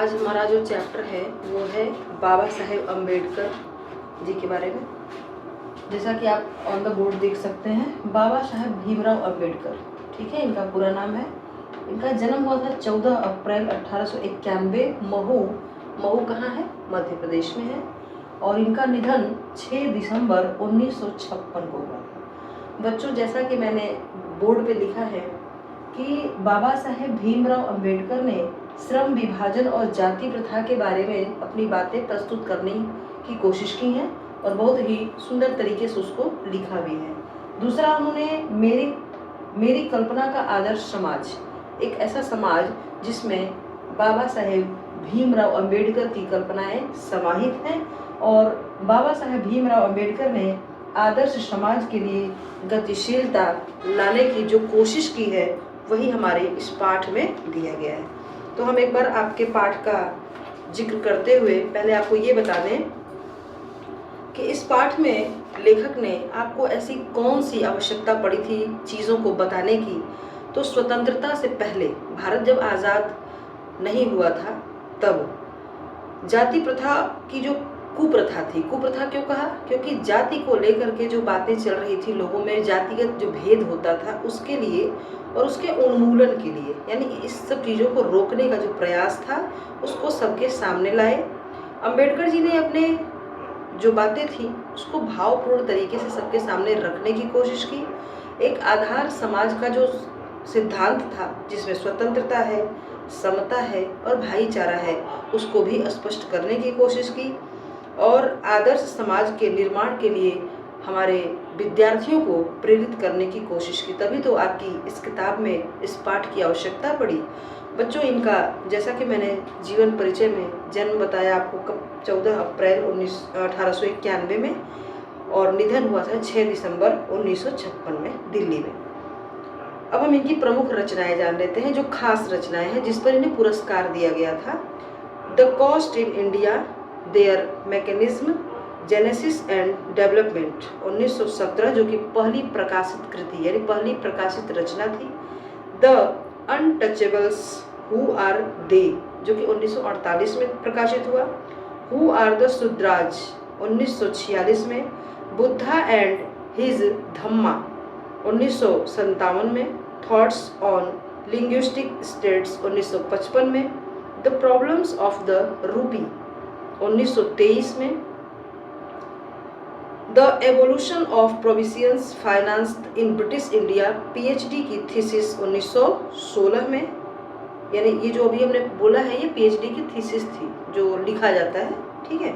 आज हमारा जो चैप्टर है वो है बाबा साहेब अम्बेडकर जी के बारे में। जैसा कि आप ऑन द बोर्ड देख सकते हैं, बाबा साहेब भीमराव अम्बेडकर, ठीक है, इनका पूरा नाम है। इनका जन्म हुआ था 14 अप्रैल 1891 महू कहाँ है? मध्य प्रदेश में है। और इनका निधन 6 दिसंबर 1956 को हुआ था। बच्चों, जैसा कि मैंने बोर्ड पे लिखा है कि बाबा साहेब भीमराव अम्बेडकर ने श्रम विभाजन और जाति प्रथा के बारे में अपनी बातें प्रस्तुत करने की कोशिश की है और बहुत ही सुंदर तरीके से उसको लिखा भी है। दूसरा, उन्होंने मेरी कल्पना का आदर्श समाज, एक ऐसा समाज जिसमें बाबा साहेब भीमराव अम्बेडकर की कल्पनाएं समाहित हैं, और बाबा साहेब भीमराव अम्बेडकर ने आदर्श समाज के लिए गतिशीलता लाने की जो कोशिश की है वही हमारे इस पाठ में दिया गया है। तो हम एक बार आपके पाठ का जिक्र करते हुए पहले आपको ये बता दें कि इस पाठ में लेखक ने आपको ऐसी कौन सी आवश्यकता पड़ी थी चीज़ों को बताने की। तो स्वतंत्रता से पहले, भारत जब आज़ाद नहीं हुआ था, तब जाति प्रथा की जो कुप्रथा थी, कुप्रथा क्यों कहा? क्योंकि जाति को लेकर के जो बातें चल रही थी लोगों में, जातिगत जो भेद होता था उसके लिए और उसके उन्मूलन के लिए, यानी इस सब चीज़ों को रोकने का जो प्रयास था उसको सबके सामने लाए। अंबेडकर जी ने अपने जो बातें थी उसको भावपूर्ण तरीके से सबके सामने रखने की कोशिश की। एक आधार समाज का जो सिद्धांत था जिसमें स्वतंत्रता है, समता है और भाईचारा है, उसको भी स्पष्ट करने की कोशिश की और आदर्श समाज के निर्माण के लिए हमारे विद्यार्थियों को प्रेरित करने की कोशिश की। तभी तो आपकी इस किताब में इस पाठ की आवश्यकता पड़ी। बच्चों, इनका जैसा कि मैंने जीवन परिचय में जन्म बताया आपको कब, 14 अप्रैल 1891 में, और निधन हुआ था 6 दिसंबर 1956 में दिल्ली में। अब हम इनकी प्रमुख रचनाएं जान लेते हैं, जो खास रचनाएं हैं जिस पर इन्हें पुरस्कार दिया गया था। The cost in India, there mechanism, genesis and development 1917, जो कि पहली प्रकाशित कृति यानी पहली प्रकाशित रचना थी। The untouchables, who are they, जो कि 1948 में प्रकाशित हुआ। हु आर द शूद्राज 1946 में। बुद्धा एंड हिज धम्मा 1957 में। थॉट्स ऑन लिंग्विस्टिक स्टेट्स 1955 में। The problems of the rupee 1923 में। The evolution of provincial finance in British India, PhD की थीसिस 1916 में। यानी ये जो अभी हमने बोला है ये पीएचडी की थीसिस थी जो लिखा जाता है, ठीक है।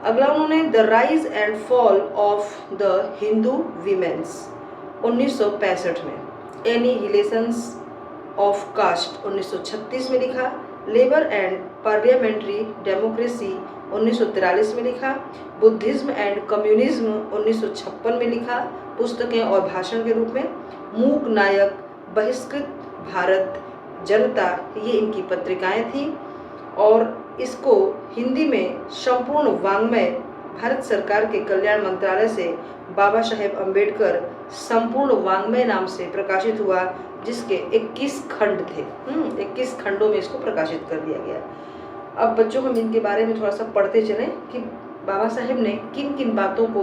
अगला उन्होंने the rise and fall of the Hindu women's 1965 में। एनिहिलेशंस ऑफ कास्ट 1936 में लिखा। लेबर एंड पार्लियामेंट्री डेमोक्रेसी 1943 में लिखा। बुद्धिज्म एंड कम्युनिज्म 1956 में लिखा, पुस्तकें और भाषण के रूप में। मूक नायक, बहिष्कृत भारत, जनता, ये इनकी पत्रिकाएं थी। और इसको हिंदी में संपूर्ण वाङ्मय भारत सरकार के कल्याण मंत्रालय से बाबा साहेब अम्बेडकर संपूर्ण वाङ्मय नाम से प्रकाशित हुआ, जिसके 21 खंड थे। 21 खंडों में इसको प्रकाशित कर दिया गया। अब बच्चों, हम इनके बारे में थोड़ा सा पढ़ते चलें कि बाबा साहेब ने किन किन बातों को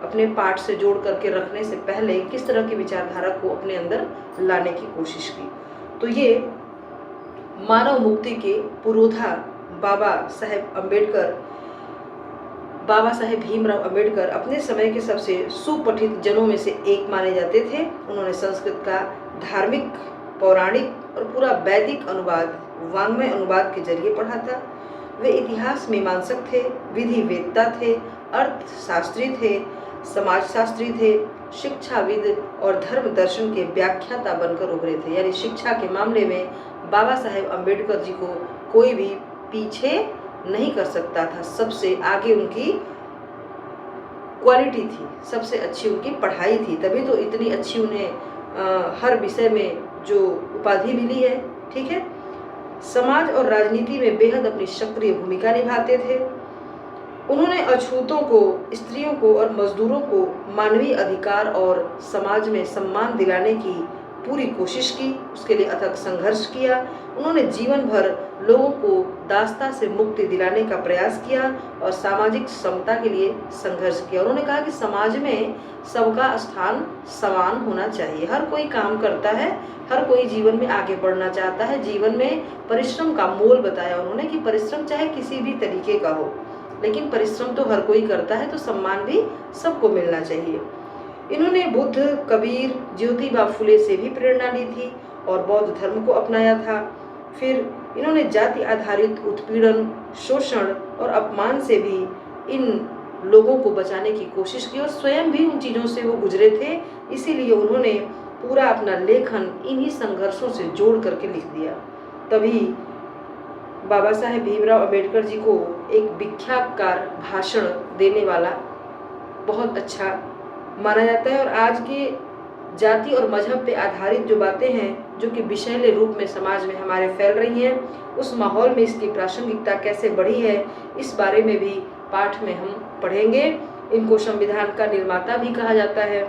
अपने पाठ से जोड़ करके रखने से पहले किस तरह की विचारधारा को अपने अंदर लाने की कोशिश की। तो ये मानव मुक्ति के पुरोधा बाबा साहेब भीमराव अम्बेडकर अपने समय के सबसे सुपठित जनों में से एक माने जाते थे। उन्होंने संस्कृत का धार्मिक, पौराणिक और पूरा वैदिक अनुवाद वाङ्मय अनुवाद के जरिए पढ़ा था। वे इतिहास मीमांसक थे, विधि वेत्ता थे, अर्थशास्त्री थे, समाजशास्त्री थे, शिक्षाविद और धर्म दर्शन के व्याख्याता बनकर उभरे थे। यानी शिक्षा के मामले में बाबा साहेब अम्बेडकर जी को कोई भी पीछे नहीं कर सकता था। सबसे आगे उनकी क्वालिटी थी, सबसे अच्छी उनकी पढ़ाई थी, तभी तो इतनी अच्छी उन्हें हर विषय में जो उपाधि मिली है, ठीक है। समाज और राजनीति में बेहद अपनी सक्रिय भूमिका निभाते थे। उन्होंने अछूतों को, स्त्रियों को और मजदूरों को मानवीय अधिकार और समाज में सम्मान दिलाने की पूरी कोशिश की, उसके लिए अथक संघर्ष किया। उन्होंने जीवन भर लोगों को दासता से मुक्ति दिलाने का प्रयास किया और सामाजिक समता के लिए संघर्ष किया। उन्होंने कहा कि समाज में सबका स्थान समान होना चाहिए, हर कोई काम करता है, हर कोई जीवन में आगे बढ़ना चाहता है। जीवन में परिश्रम का मोल बताया उन्होंने कि परिश्रम चाहे किसी भी तरीके का हो, लेकिन परिश्रम तो हर कोई करता है, तो सम्मान भी सबको मिलना चाहिए। इन्होंने बुद्ध, कबीर, ज्योतिबा फुले से भी प्रेरणा ली थी और बौद्ध धर्म को अपनाया था। फिर इन्होंने जाति आधारित उत्पीड़न, शोषण और अपमान से भी इन लोगों को बचाने की कोशिश की और स्वयं भी उन चीज़ों से वो गुजरे थे। इसीलिए उन्होंने पूरा अपना लेखन इन्हीं संघर्षों से जोड़ करके लिख दिया। तभी बाबा साहेब भीमराव अंबेडकर जी को एक विख्यातकार भाषण देने वाला बहुत अच्छा माना जाता है। और आज के जाति और मजहब पे आधारित जो बातें हैं, जो कि विषैले रूप में समाज में हमारे फैल रही हैं, उस माहौल में इसकी प्रासंगिकता कैसे बढ़ी है, इस बारे में भी पाठ में हम पढ़ेंगे। इनको संविधान का निर्माता भी कहा जाता है।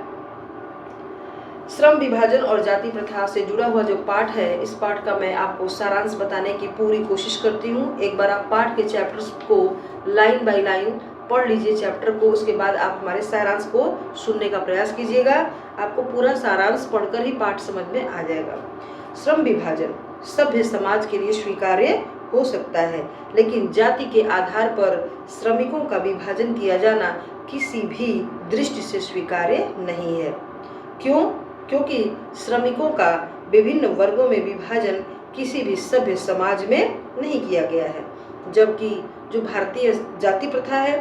श्रम विभाजन और जाति प्रथा से जुड़ा हुआ जो पाठ है, इस पाठ का मैं आपको सारांश बताने की पूरी कोशिश करती हूँ। एक बार आप पाठ के चैप्टर्स को लाइन बाय लाइन पढ़ लीजिए चैप्टर को, उसके बाद आप हमारे सारांश को सुनने का प्रयास कीजिएगा। आपको पूरा सारांश पढ़कर ही पाठ समझ में आ जाएगा। श्रम विभाजन सभ्य समाज के लिए स्वीकार्य हो सकता है, लेकिन जाति के आधार पर श्रमिकों का विभाजन किया जाना किसी भी दृष्टि से स्वीकार्य नहीं है। क्यों? क्योंकि श्रमिकों का विभिन्न वर्गों में विभाजन किसी भी सभ्य समाज में नहीं किया गया है, जबकि जो भारतीय जाति प्रथा है,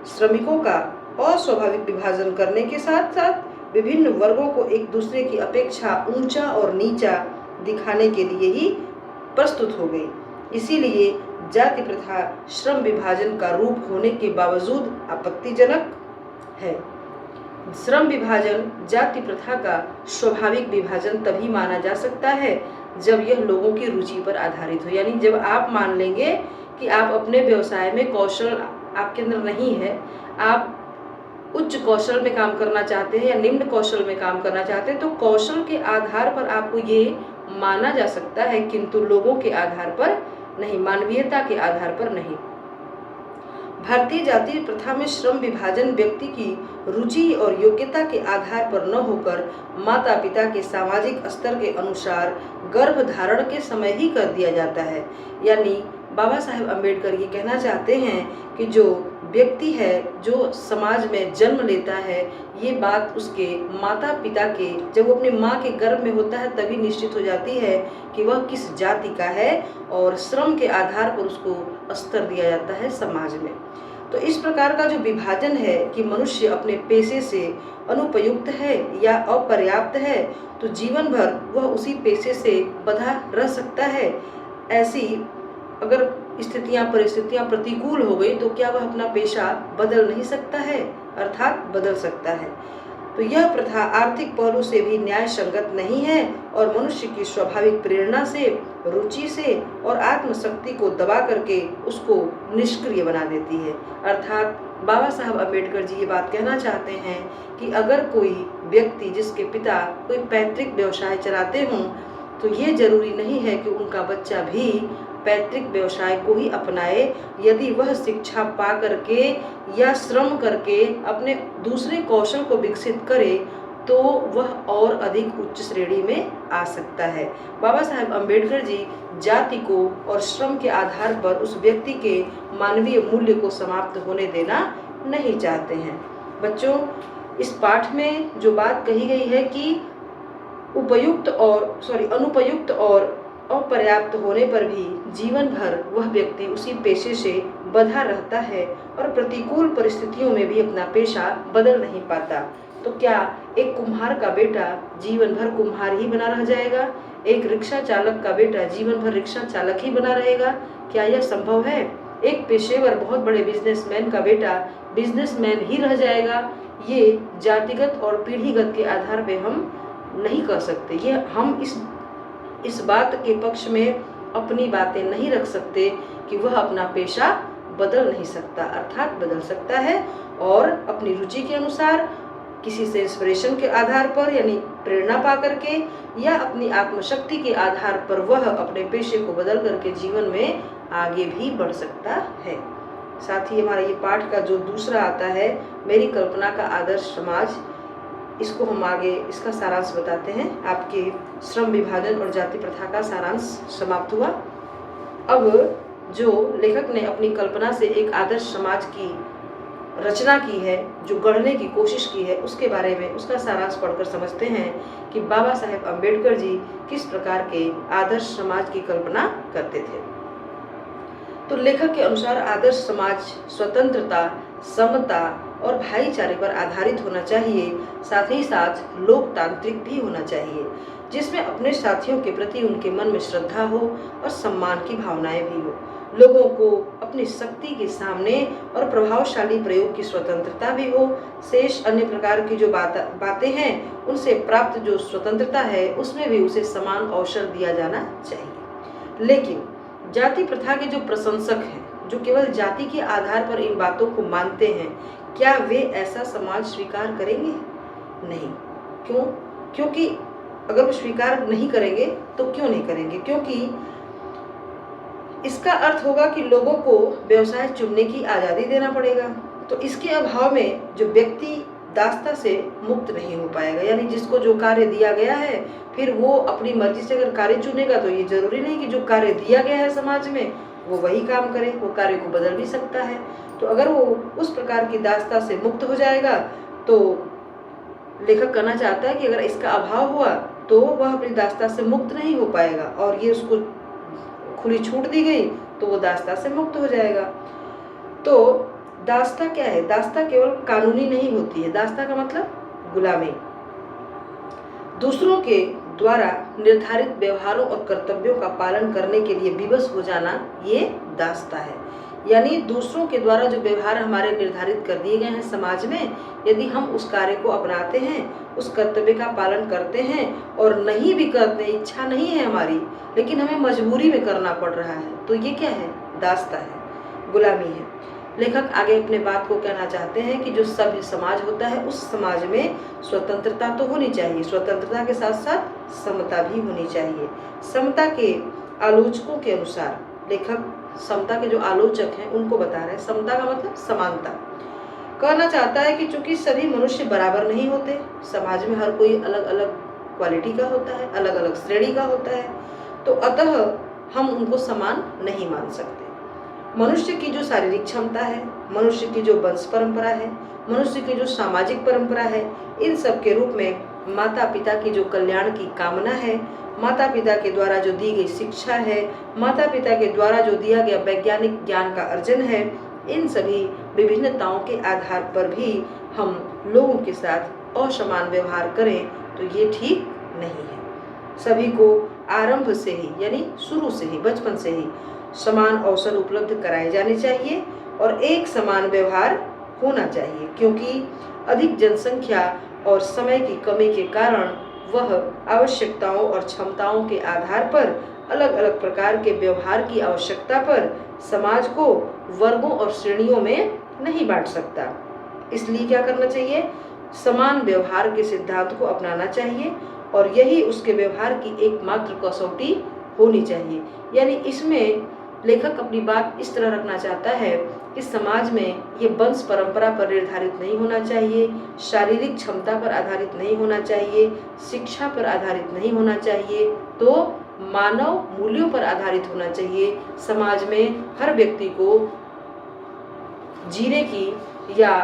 श्रमिकों का अस्वाभाविक विभाजन करने के साथ साथ विभिन्न वर्गों को एक दूसरे की अपेक्षा ऊंचा और नीचा दिखाने के लिए ही प्रस्तुत हो गई। इसीलिए जाति प्रथा श्रम विभाजन का रूप होने के बावजूद आपत्तिजनक है। श्रम विभाजन जाति प्रथा का स्वाभाविक विभाजन तभी माना जा सकता है जब यह लोगों की रुचि पर आधारित हो। यानी जब आप मान लेंगे कि आप अपने व्यवसाय में कौशल आपके अंदर नहीं है, आप उच्च कौशल में काम करना चाहते हैं या निम्न कौशल में काम करना चाहते हैं, तो कौशल के आधार पर आपको ये माना जा सकता है, किंतु लोगों के आधार पर नहीं, मानवीयता के आधार पर नहीं। भारतीय जाति प्रथा में श्रम विभाजन व्यक्ति की रुचि और योग्यता के आधार पर न होकर माता पिता के सामाजिक स्तर के अनुसार गर्भ धारण के समय ही कर दिया जाता है। यानी बाबा साहेब अम्बेडकर ये कहना चाहते हैं कि जो व्यक्ति है, जो समाज में जन्म लेता है, ये बात उसके माता पिता के, जब वो अपनी माँ के गर्भ में होता है तभी निश्चित हो जाती है कि वह किस जाति का है, और श्रम के आधार पर उसको स्तर दिया जाता है समाज में। तो इस प्रकार का जो विभाजन है कि मनुष्य अपने पेशे से अनुपयुक्त है या अपर्याप्त है, तो जीवन भर वह उसी पेशे से बंधा रह सकता है। ऐसी अगर स्थितियां, परिस्थितियां प्रतिकूल हो गई तो क्या वह अपना पेशा बदल नहीं सकता है, अर्थात बदल सकता है। तो यह प्रथा आर्थिक पहलू से भी न्याय संगत नहीं है और मनुष्य की स्वाभाविक प्रेरणा से, रुचि से और आत्मशक्ति को दबा करके उसको निष्क्रिय बना देती है। अर्थात बाबा साहब अम्बेडकर जी ये बात कहना चाहते हैं कि अगर कोई व्यक्ति जिसके पिता कोई पैतृक व्यवसाय चलाते हों, तो ये जरूरी नहीं है कि उनका बच्चा भी पैतृक व्यवसाय को ही अपनाए। यदि वह शिक्षा पा करके या श्रम करके अपने दूसरे कौशल को विकसित करे, तो वह और अधिक उच्च श्रेणी में आ सकता है। बाबा साहेब अम्बेडकर जी जाति को और श्रम के आधार पर उस व्यक्ति के मानवीय मूल्य को समाप्त होने देना नहीं चाहते हैं। बच्चों, इस पाठ में जो बात कही गई है कि अनुपयुक्त और अपर्याप्त होने पर भी जीवन भर वह व्यक्ति उसी पेशे से बंधा रहता है और प्रतिकूल परिस्थितियों में भी अपना पेशा बदल नहीं पाता, तो क्या एक कुम्हार का बेटा जीवन भर कुम्हार ही बना रह जाएगा? एक रिक्शा चालक का बेटा जीवन भर रिक्शा चालक ही बना रहेगा? क्या यह संभव है? एक पेशेवर बहुत बड़े बिजनेसमैन का बेटा बिजनेसमैन ही रह जाएगा? ये जातिगत और पीढ़ीगत के आधार पे हम नहीं कर सकते। ये हम इस बात के पक्ष में अपनी बातें नहीं रख सकते कि वह अपना पेशा बदल नहीं सकता, अर्थात बदल सकता है और अपनी रुचि के अनुसार किसी से इंस्पिरेशन के आधार पर यानी प्रेरणा पा करके या अपनी आत्मशक्ति के आधार पर वह अपने पेशे को बदल करके जीवन में आगे भी बढ़ सकता है। साथ ही हमारा ये पाठ का जो दूसरा आता है, मेरी कल्पना का आदर्श समाज, इसको हम आगे इसका सारांश बताते हैं। आपके श्रम विभाजन और जाति प्रथा का सारांश समाप्त हुआ। अब जो लेखक ने अपनी कल्पना से एक आदर्श समाज की रचना की है, जो गढ़ने की कोशिश की है, उसके बारे में उसका सारांश पढ़कर समझते हैं कि बाबा साहेब अम्बेडकर जी किस प्रकार के आदर्श समाज की कल्पना करते थे। तो लेखक के अनुसार आदर्श समाज स्वतंत्रता, समता और भाईचारे पर आधारित होना चाहिए, साथ ही साथ लोकतांत्रिक भी होना चाहिए, जिसमें अपने साथियों के प्रति उनके मन में श्रद्धा हो और सम्मान की भावनाएं भी हो। लोगों को अपनी शक्ति के सामने और प्रभावशाली प्रयोग की स्वतंत्रता भी हो। शेष अन्य प्रकार की जो बातें हैं उनसे प्राप्त जो स्वतंत्रता है उसमें भी उसे समान अवसर दिया जाना चाहिए। लेकिन जाति प्रथा के जो प्रशंसक हैं, जो केवल जाति के आधार पर इन बातों को मानते हैं, क्या वे ऐसा समाज स्वीकार करेंगे? नहीं। क्यों? क्योंकि अगर वो स्वीकार नहीं करेंगे तो क्यों नहीं करेंगे? क्योंकि इसका अर्थ होगा कि लोगों को व्यवसाय चुनने की आज़ादी देना पड़ेगा। तो इसके अभाव में जो व्यक्ति दास्ता से मुक्त नहीं हो पाएगा, यानी जिसको जो कार्य दिया गया है फिर वो अपनी मर्जी से अगर कार्य चुनेगा तो ये जरूरी नहीं कि जो कार्य दिया गया है समाज में वो वही काम करे, वो कार्य को बदल भी सकता है। तो अगर वो उस प्रकार की दास्ता से मुक्त हो जाएगा तो लेखक कहना चाहता है कि अगर इसका अभाव हुआ तो वह अपनी दास्ता से मुक्त नहीं हो पाएगा, और ये उसको खुली छूट दी गई तो वो दास्ता से मुक्त हो जाएगा। तो दास्ता क्या है? दास्ता केवल कानूनी नहीं होती है। दास्ता का मतलब गुलामी। दूसरों के द्वारा निर्धारित व्यवहारों और कर्तव्यों का पालन करने के लिए विवश हो जाना, ये दास्ता है। यानी दूसरों के द्वारा जो व्यवहार हमारे निर्धारित कर दिए गए हैं समाज में, यदि हम उस कार्य को अपनाते हैं, उस कर्तव्य का पालन करते हैं और नहीं भी करते, इच्छा नहीं है हमारी लेकिन हमें मजबूरी में करना पड़ रहा है, तो ये क्या है? दास्ता है, गुलामी है। लेखक आगे अपने बात को कहना चाहते हैं कि जो सभ्य समाज होता है उस समाज में स्वतंत्रता तो होनी चाहिए, स्वतंत्रता के साथ साथ समता भी होनी चाहिए। समता के आलोचकों के अनुसार, लेखक समता के जो आलोचक हैं उनको बता रहे हैं, समता का मतलब समानता। कहना चाहता है कि चूंकि सभी मनुष्य बराबर नहीं होते, समाज में हर कोई अलग अलग क्वालिटी का होता है, अलग अलग श्रेणी का होता है, तो अतः हम उनको समान नहीं मान सकते। मनुष्य की जो शारीरिक क्षमता है, मनुष्य की जो वंश परंपरा है, मनुष्य की जो सामाजिक परंपरा है, इन सब के रूप में माता पिता की जो कल्याण की कामना है, माता पिता के द्वारा जो दी गई शिक्षा है, माता पिता के द्वारा जो दिया गया वैज्ञानिक ज्ञान का अर्जन है, इन सभी विभिन्नताओं के आधार पर भी हम लोगों के साथ असमान व्यवहार करें तो ये ठीक नहीं है। सभी को आरंभ से ही यानी शुरू से ही, बचपन से ही समान अवसर उपलब्ध कराए जाने चाहिए और एक समान व्यवहार होना चाहिए, क्योंकि अधिक जनसंख्या और समय की कमी के कारण वह आवश्यकताओं और क्षमताओं के आधार पर अलग अलग प्रकार के व्यवहार की आवश्यकता पर समाज को वर्गों और श्रेणियों में नहीं बांट सकता। इसलिए क्या करना चाहिए? समान व्यवहार के सिद्धांत को अपनाना चाहिए और यही उसके व्यवहार की एकमात्र कसौटी होनी चाहिए। यानी इसमें लेखक अपनी बात इस तरह रखना चाहता है कि समाज में ये वंश परंपरा पर निर्धारित नहीं होना चाहिए, शारीरिक क्षमता पर आधारित नहीं होना चाहिए, शिक्षा पर आधारित नहीं होना चाहिए, तो मानव मूल्यों पर आधारित होना चाहिए। समाज में हर व्यक्ति को जीने की या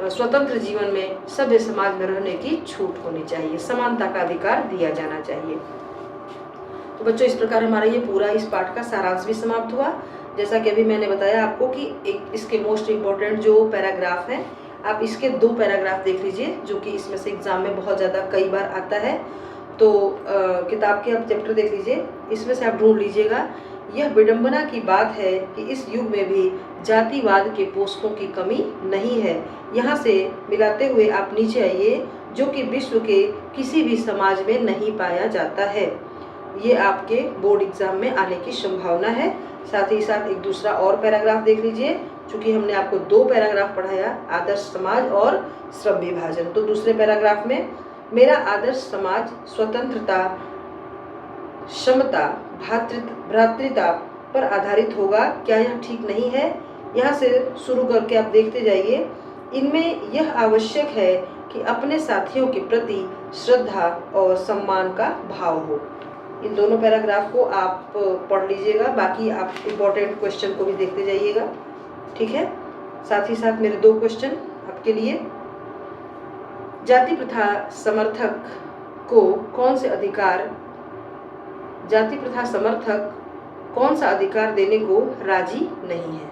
स्वतंत्र जीवन में सभ्य समाज में रहने की छूट होनी चाहिए, समानता का अधिकार दिया जाना चाहिए। तो बच्चों, इस प्रकार हमारा ये पूरा इस पाठ का सारांश भी समाप्त हुआ। जैसा कि अभी मैंने बताया आपको कि एक इसके मोस्ट इम्पोर्टेंट जो पैराग्राफ है, आप इसके 2 पैराग्राफ देख लीजिए जो कि इसमें से एग्जाम में बहुत ज़्यादा कई बार आता है। तो किताब के आप चैप्टर देख लीजिए, इसमें से आप ढूंढ लीजिएगा। यह विडंबना की बात है कि इस युग में भी जातिवाद के पोषकों की कमी नहीं है। यहाँ से मिलाते हुए आप नीचे आइए, जो कि विश्व के किसी भी समाज में नहीं पाया जाता है। ये आपके बोर्ड एग्जाम में आने की संभावना है। साथ ही साथ एक दूसरा और पैराग्राफ देख लीजिए चूँकि हमने आपको 2 पैराग्राफ पढ़ाया, आदर्श समाज और श्रम विभाजन। तो दूसरे पैराग्राफ में मेरा आदर्श समाज स्वतंत्रता, समता, भ्रातृता पर आधारित होगा, क्या यह ठीक नहीं है? यहाँ से शुरू करके आप देखते जाइए। इनमें यह आवश्यक है कि अपने साथियों के प्रति श्रद्धा और सम्मान का भाव हो। इन दोनों पैराग्राफ को आप पढ़ लीजिएगा, बाकी आप इम्पोर्टेंट क्वेश्चन को भी देखते जाइएगा, ठीक है। साथ ही साथ मेरे 2 क्वेश्चन आपके लिए। जाति प्रथा समर्थक कौन सा अधिकार देने को राजी नहीं है?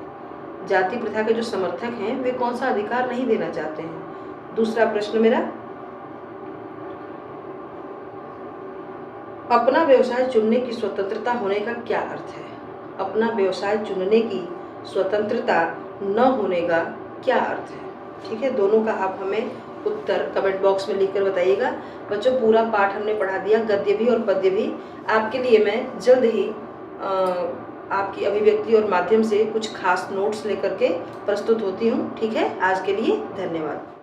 जाति प्रथा के जो समर्थक हैं वे कौन सा अधिकार नहीं देना चाहते हैं? दूसरा प्रश्न मेरा, अपना व्यवसाय चुनने की स्वतंत्रता होने का क्या अर्थ है? अपना व्यवसाय चुनने की स्वतंत्रता न होने का क्या अर्थ है? ठीक है, दोनों का आप हमें उत्तर कमेंट बॉक्स में लिखकर बताइएगा। बच्चों, पूरा पाठ हमने पढ़ा दिया, गद्य भी और पद्य भी। आपके लिए मैं जल्द ही आपकी अभिव्यक्ति और माध्यम से कुछ खास नोट्स लेकर के प्रस्तुत होती हूँ। ठीक है, आज के लिए धन्यवाद।